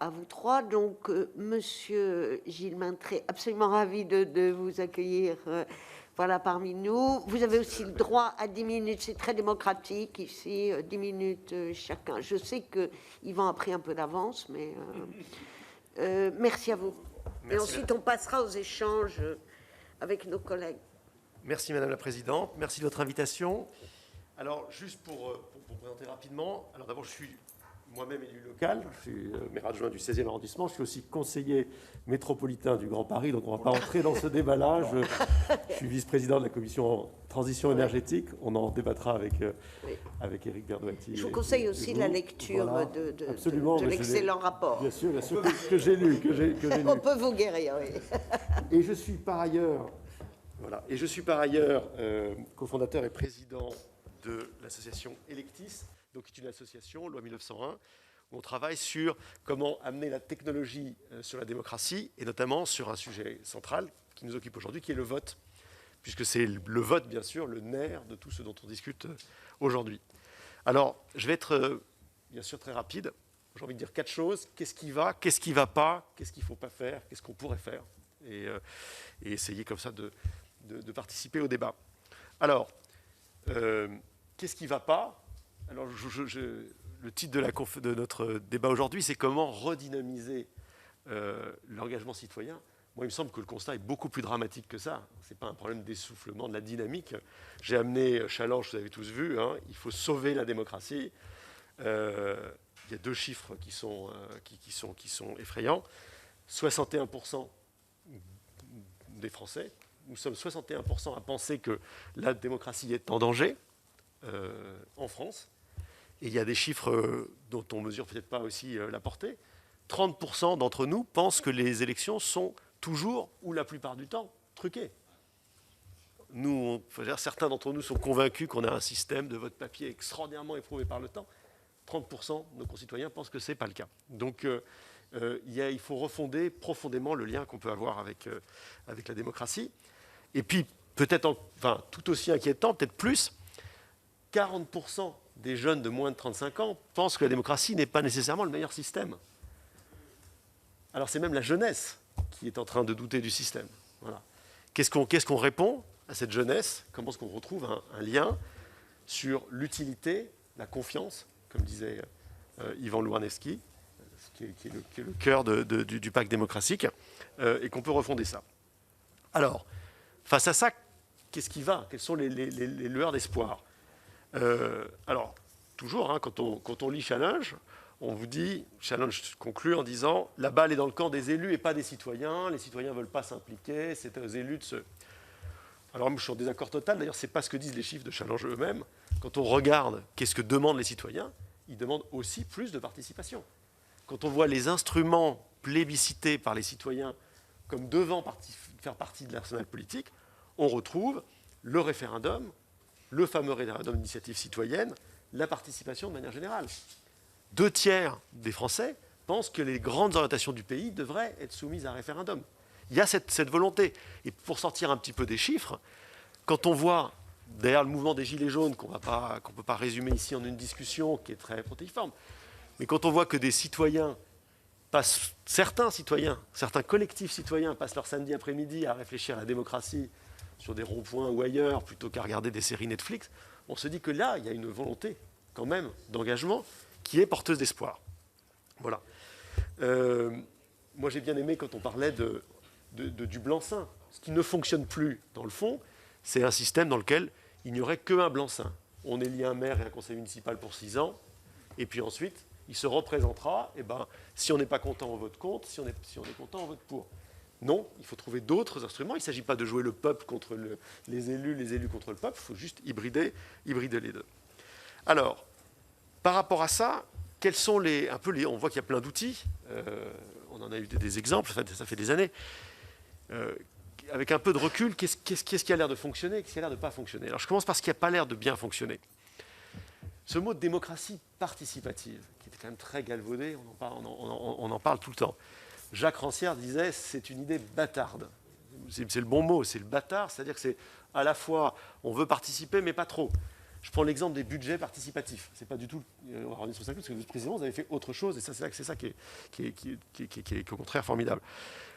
à vous trois. Donc, Monsieur Gilles Maintré, absolument ravi de vous accueillir voilà, parmi nous. Vous avez aussi le droit à 10 minutes, c'est très démocratique ici, 10 minutes chacun. Je sais que Yvan a pris un peu d'avance, mais merci à vous. Merci, et ensuite, on passera aux échanges avec nos collègues. Merci Madame la Présidente, merci de votre invitation. Alors, juste pour présenter rapidement, alors d'abord, je suis moi-même élu local, je suis maire adjoint du 16e arrondissement, je suis aussi conseiller métropolitain du Grand Paris, donc on ne va pas entrer dans ce débat-là. Je suis vice-président de la commission transition énergétique, on en débattra avec Éric Berdoati. Je vous conseille aussi la lecture voilà, de l'excellent rapport. Bien sûr, que j'ai lu. On peut vous guérir, oui. Et je suis par ailleurs, cofondateur et président de l'association Electis, donc qui est une association, loi 1901, où on travaille sur comment amener la technologie sur la démocratie, et notamment sur un sujet central qui nous occupe aujourd'hui, qui est le vote, puisque c'est le vote, bien sûr, le nerf de tout ce dont on discute aujourd'hui. Alors, je vais être, bien sûr, très rapide. J'ai envie de dire 4 choses. Qu'est-ce qui va pas, qu'est-ce qu'il ne faut pas faire, qu'est-ce qu'on pourrait faire, et essayer comme ça de participer au débat. Alors, qu'est-ce qui ne va pas? Alors, le titre de notre débat aujourd'hui, c'est comment redynamiser l'engagement citoyen. Moi, il me semble que le constat est beaucoup plus dramatique que ça. Ce n'est pas un problème d'essoufflement de la dynamique. J'ai amené Challenge, vous avez tous vu, hein, il faut sauver la démocratie. Il y a 2 chiffres qui sont effrayants. 61% des Français, nous sommes 61% à penser que la démocratie est en danger en France. Et il y a des chiffres dont on ne mesure peut-être pas aussi la portée. 30% d'entre nous pensent que les élections sont toujours, ou la plupart du temps, truquées. Nous, certains d'entre nous sont convaincus qu'on a un système de vote papier extraordinairement éprouvé par le temps. 30% de nos concitoyens pensent que ce n'est pas le cas. Donc, il faut refonder profondément le lien qu'on peut avoir avec la démocratie. Et puis, peut-être, tout aussi inquiétant, peut-être plus, 40% des jeunes de moins de 35 ans pensent que la démocratie n'est pas nécessairement le meilleur système. Alors c'est même la jeunesse qui est en train de douter du système. Voilà. Qu'est-ce qu'on répond à cette jeunesse? Comment est-ce qu'on retrouve un lien sur l'utilité, la confiance, comme disait Ivan Louarnevski, qui est le cœur du pacte démocratique, et qu'on peut refonder ça. Alors, face à ça, qu'est-ce qui va? Quelles sont les lueurs d'espoir? Alors, toujours, hein, quand on lit Challenge, on vous dit, Challenge conclut en disant « La balle est dans le camp des élus et pas des citoyens. Les citoyens ne veulent pas s'impliquer, c'est aux élus de se... » Alors, moi, je suis en désaccord total. D'ailleurs, ce n'est pas ce que disent les chiffres de Challenge eux-mêmes. Quand on regarde qu'est-ce que demandent les citoyens, ils demandent aussi plus de participation. Quand on voit les instruments plébiscités par les citoyens comme devant faire partie de l'arsenal politique, on retrouve le référendum, le fameux référendum d'initiative citoyenne, la participation de manière générale. 2 tiers des Français pensent que les grandes orientations du pays devraient être soumises à un référendum. Il y a cette volonté. Et pour sortir un petit peu des chiffres, quand on voit derrière le mouvement des Gilets jaunes, qu'on ne peut pas résumer ici en une discussion qui est très protéiforme, mais quand on voit que des citoyens certains collectifs citoyens passent leur samedi après-midi à réfléchir à la démocratie sur des ronds-points ou ailleurs, plutôt qu'à regarder des séries Netflix, on se dit que là, il y a une volonté, quand même, d'engagement qui est porteuse d'espoir. Voilà. Moi, j'ai bien aimé quand on parlait du blanc-seing. Ce qui ne fonctionne plus, dans le fond, c'est un système dans lequel il n'y aurait qu'un blanc-seing. On élit un maire et un conseil municipal pour 6 ans, et puis ensuite, il se représentera, et si on n'est pas content, on vote contre, si on est content, on vote pour. Non, il faut trouver d'autres instruments. Il ne s'agit pas de jouer le peuple contre les élus contre le peuple. Il faut juste hybrider les deux. Alors, par rapport à ça, quels sont on voit qu'il y a plein d'outils. On en a eu des exemples, ça fait des années. Avec un peu de recul, qu'est-ce qui a l'air de fonctionner, qu'est-ce qui a l'air de ne pas fonctionner? Alors, je commence par ce qui n'a pas l'air de bien fonctionner. Ce mot de démocratie participative, qui était quand même très galvaudé, on en parle tout le temps. Jacques Rancière disait « c'est une idée bâtarde ». C'est le bon mot, c'est le bâtard, c'est-à-dire que c'est à la fois, on veut participer, mais pas trop. Je prends l'exemple des budgets participatifs. Ce n'est pas du tout, on va revenir sur ça, parce que précisément, vous avez fait autre chose, et c'est ça qui est au contraire formidable.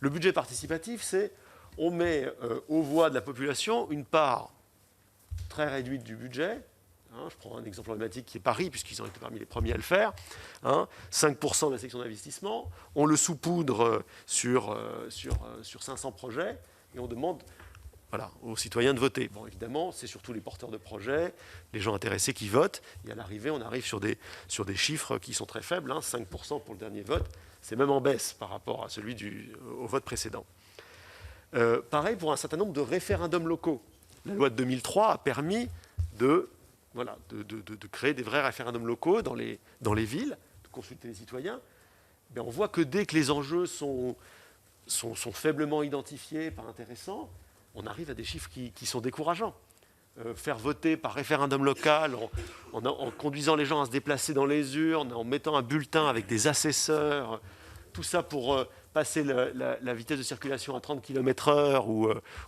Le budget participatif, c'est on met aux voix de la population une part très réduite du budget. Je prends un exemple emblématique qui est Paris, puisqu'ils ont été parmi les premiers à le faire. 5% de la section d'investissement. On le saupoudre sur 500 projets et on demande aux citoyens de voter. Bon, évidemment, c'est surtout les porteurs de projets, les gens intéressés qui votent. Et à l'arrivée, on arrive sur des chiffres qui sont très faibles. 5% pour le dernier vote. C'est même en baisse par rapport à celui au vote précédent. Pareil pour un certain nombre de référendums locaux. La loi de 2003 a permis de créer des vrais référendums locaux dans les villes, de consulter les citoyens. Mais on voit que dès que les enjeux sont faiblement identifiés, pas intéressants, on arrive à des chiffres qui sont décourageants. Faire voter par référendum local, en conduisant les gens à se déplacer dans les urnes, en mettant un bulletin avec des assesseurs, tout ça pour passer la vitesse de circulation à 30 km/h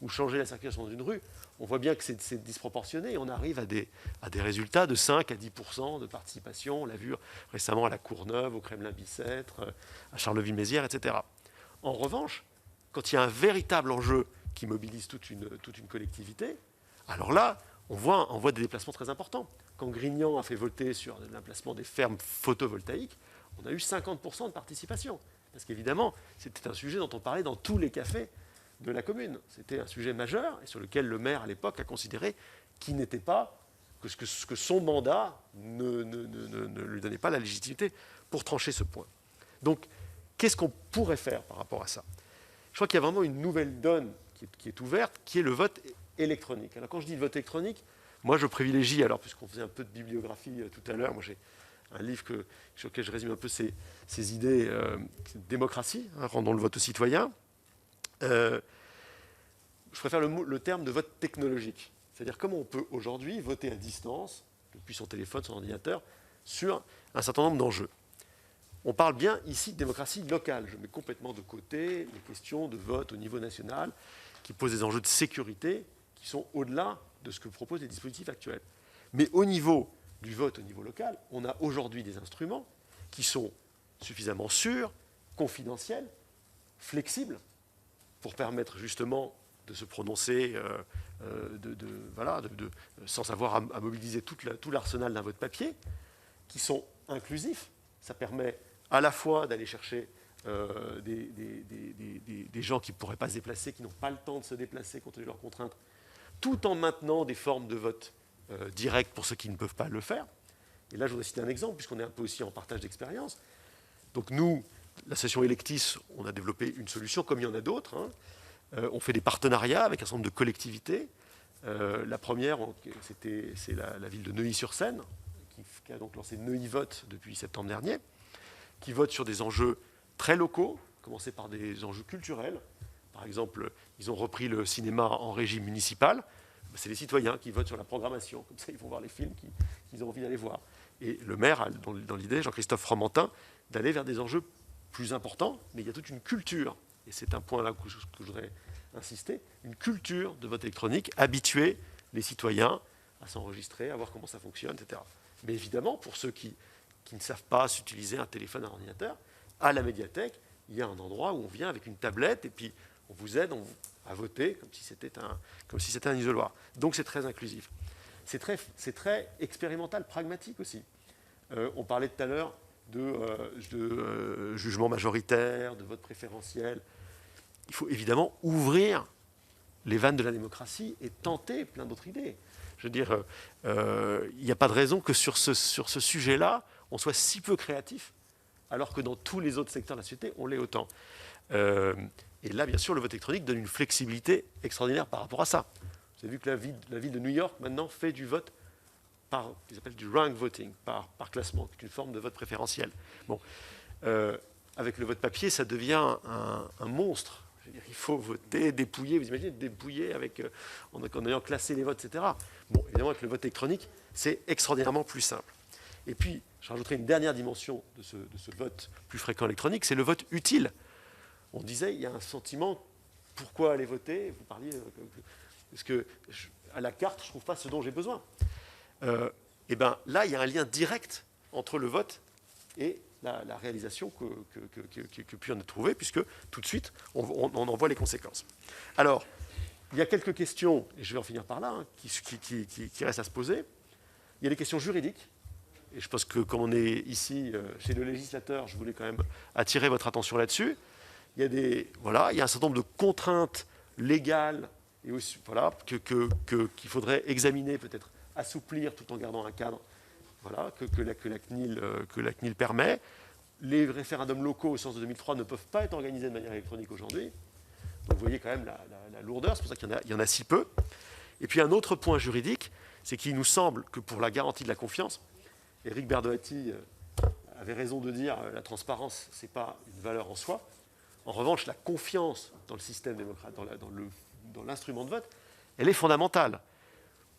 ou changer la circulation d'une rue, on voit bien que c'est disproportionné et on arrive à des résultats de 5 à 10% de participation. On l'a vu récemment à la Courneuve, au Kremlin-Bicêtre, à Charleville-Mézières, etc. En revanche, quand il y a un véritable enjeu qui mobilise toute une collectivité, alors là, on voit des déplacements très importants. Quand Grignan a fait voter sur l'emplacement des fermes photovoltaïques, on a eu 50% de participation. Parce qu'évidemment, c'était un sujet dont on parlait dans tous les cafés de la commune. C'était un sujet majeur et sur lequel le maire, à l'époque, a considéré qu'il n'était pas, que son mandat ne lui donnait pas la légitimité pour trancher ce point. Donc, qu'est-ce qu'on pourrait faire par rapport à ça? Je crois qu'il y a vraiment une nouvelle donne qui est ouverte, qui est le vote électronique. Alors, quand je dis le vote électronique, moi, je privilégie, alors, puisqu'on faisait un peu de bibliographie tout à l'heure, moi, j'ai un livre sur lequel je résume un peu ces idées, démocratie, rendons le vote aux citoyens. Je préfère le terme de vote technologique. C'est-à-dire comment on peut aujourd'hui voter à distance, depuis son téléphone, son ordinateur, sur un certain nombre d'enjeux. On parle bien ici de démocratie locale. Je mets complètement de côté les questions de vote au niveau national qui posent des enjeux de sécurité qui sont au-delà de ce que proposent les dispositifs actuels. Mais au niveau du vote au niveau local, on a aujourd'hui des instruments qui sont suffisamment sûrs, confidentiels, flexibles, pour permettre justement de se prononcer sans avoir à mobiliser tout l'arsenal d'un vote papier, qui sont inclusifs. Ça permet à la fois d'aller chercher des gens qui ne pourraient pas se déplacer, qui n'ont pas le temps de se déplacer compte tenu de leurs contraintes, tout en maintenant des formes de vote direct pour ceux qui ne peuvent pas le faire. Et là, je voudrais citer un exemple, puisqu'on est un peu aussi en partage d'expérience. Donc nous, l'association Electis, on a développé une solution, comme il y en a d'autres. On fait des partenariats avec un certain nombre de collectivités. La première, c'est la ville de Neuilly-sur-Seine, qui a donc lancé Neuilly Vote depuis septembre dernier, qui vote sur des enjeux très locaux, commencer par des enjeux culturels. Par exemple, ils ont repris le cinéma en régie municipale. C'est les citoyens qui votent sur la programmation. Comme ça, ils vont voir les films qu'ils ont envie d'aller voir. Et le maire a dans l'idée, Jean-Christophe Fromentin, d'aller vers des enjeux plus importants, mais il y a toute une culture, et c'est un point là que je voudrais insister, une culture de vote électronique, habituer les citoyens à s'enregistrer, à voir comment ça fonctionne, etc. Mais évidemment, pour ceux qui ne savent pas s'utiliser un téléphone, un ordinateur, à la médiathèque, il y a un endroit où on vient avec une tablette et puis on vous aide à voter comme si c'était un isoloir. Donc c'est très inclusif. C'est très expérimental, pragmatique aussi. On parlait tout à l'heure de jugement majoritaire, de vote préférentiel. Il faut évidemment ouvrir les vannes de la démocratie et tenter plein d'autres idées. Je veux dire, il n'y a pas de raison que sur ce sujet-là, on soit si peu créatif, alors que dans tous les autres secteurs de la société, on l'est autant. Et là, bien sûr, le vote électronique donne une flexibilité extraordinaire par rapport à ça. Vous avez vu que la ville de New York, maintenant, fait du vote qu'ils appellent du rank voting, par classement, qui est une forme de vote préférentiel. Bon, avec le vote papier, ça devient un monstre. Je veux dire, il faut voter, dépouiller. Vous imaginez, dépouiller en ayant classé les votes, etc. Bon, évidemment, avec le vote électronique, c'est extraordinairement plus simple. Et puis, je rajouterai une dernière dimension de ce vote plus fréquent électronique, c'est le vote utile. On disait, il y a un sentiment, pourquoi aller voter? Vous parliez, parce que à la carte, je ne trouve pas ce dont j'ai besoin. et ben là, il y a un lien direct entre le vote et la réalisation que puis en être trouvée, puisque tout de suite, on en voit les conséquences. Alors, il y a quelques questions, et je vais en finir par là, hein, qui restent à se poser. Il y a des questions juridiques, et je pense que comme on est ici chez le législateur, je voulais quand même attirer votre attention là-dessus. Il y a un certain nombre de contraintes légales et aussi, voilà, qu'il faudrait examiner, peut-être assouplir tout en gardant un cadre, voilà, que la CNIL permet. Les référendums locaux au sens de 2003 ne peuvent pas être organisés de manière électronique aujourd'hui. Donc vous voyez quand même la lourdeur, c'est pour ça qu'il y en a si peu. Et puis un autre point juridique, c'est qu'il nous semble que pour la garantie de la confiance, Éric Berdoati avait raison de dire la transparence, ce n'est pas une valeur en soi. En revanche, la confiance dans le système démocratique, dans l'instrument de vote, elle est fondamentale.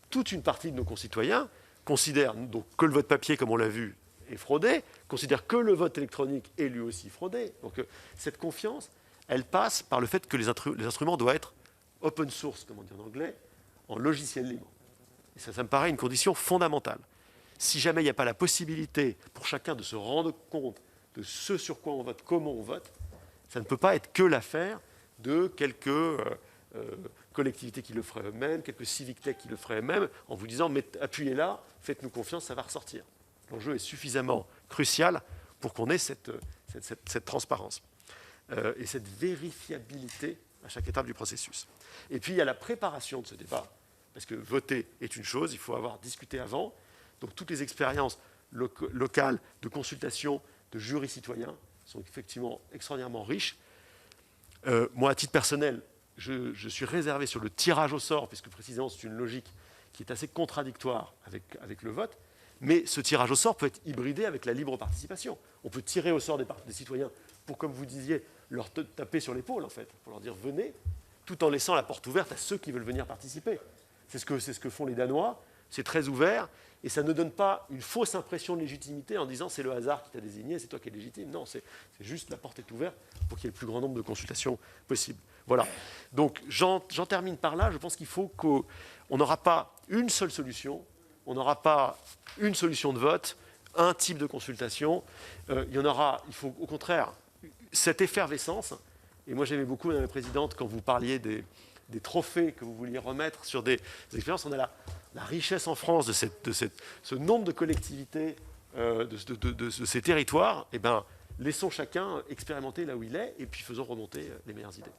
Toute une partie de nos concitoyens considèrent donc que le vote papier, comme on l'a vu, est fraudé, considèrent que le vote électronique est lui aussi fraudé. Donc cette confiance, elle passe par le fait que les instruments doivent être open source, comme on dit en anglais, en logiciel libre. Et ça me paraît une condition fondamentale. Si jamais il n'y a pas la possibilité pour chacun de se rendre compte de ce sur quoi on vote, comment on vote, ça ne peut pas être que l'affaire de quelques collectivités qui le feraient eux-mêmes, quelques civic tech qui le feraient eux-mêmes, en vous disant appuyez là, faites-nous confiance, ça va ressortir. L'enjeu est suffisamment crucial pour qu'on ait cette transparence et cette vérifiabilité à chaque étape du processus. Et puis il y a la préparation de ce débat, parce que voter est une chose, il faut avoir discuté avant. Donc toutes les expériences locales de consultation de jurys citoyens sont effectivement extraordinairement riches. Moi, à titre personnel, je suis réservé sur le tirage au sort, puisque précisément c'est une logique qui est assez contradictoire avec le vote. Mais ce tirage au sort peut être hybridé avec la libre participation. On peut tirer au sort des citoyens pour, comme vous disiez, leur taper sur l'épaule, en fait, pour leur dire venez, tout en laissant la porte ouverte à ceux qui veulent venir participer. C'est ce que font les Danois. C'est très ouvert et ça ne donne pas une fausse impression de légitimité en disant c'est le hasard qui t'a désigné, c'est toi qui es légitime. Non, c'est juste la porte est ouverte pour qu'il y ait le plus grand nombre de consultations possible. Voilà. Donc j'en termine par là. Je pense qu'il faut qu'on n'aura pas une seule solution, on n'aura pas une solution de vote, un type de consultation. Il faut au contraire cette effervescence. Et moi j'aimais beaucoup, Madame la Présidente, quand vous parliez des trophées que vous vouliez remettre sur des expériences. On a la richesse en France de ce nombre de collectivités, de ces territoires. Eh bien, laissons chacun expérimenter là où il est et puis faisons remonter les meilleures idées.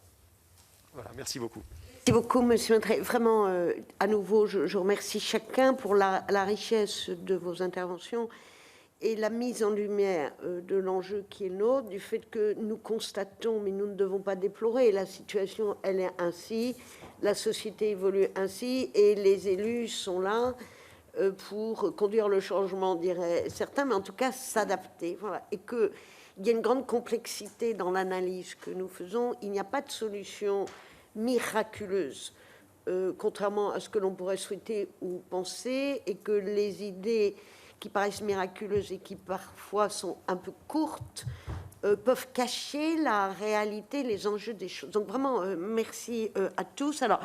Voilà, merci beaucoup. Merci beaucoup, Monsieur Maintré. Vraiment, à nouveau, je remercie chacun pour la richesse de vos interventions et la mise en lumière de l'enjeu qui est le nôtre, du fait que nous constatons, mais nous ne devons pas déplorer, la situation, elle est ainsi, la société évolue ainsi, et les élus sont là pour conduire le changement, dirait certains, mais en tout cas s'adapter. Voilà. Et qu'il y a une grande complexité dans l'analyse que nous faisons. Il n'y a pas de solution miraculeuse, contrairement à ce que l'on pourrait souhaiter ou penser, et que les idées qui paraissent miraculeuses et qui parfois sont un peu courtes, peuvent cacher la réalité, les enjeux des choses. Donc vraiment, merci à tous. Alors,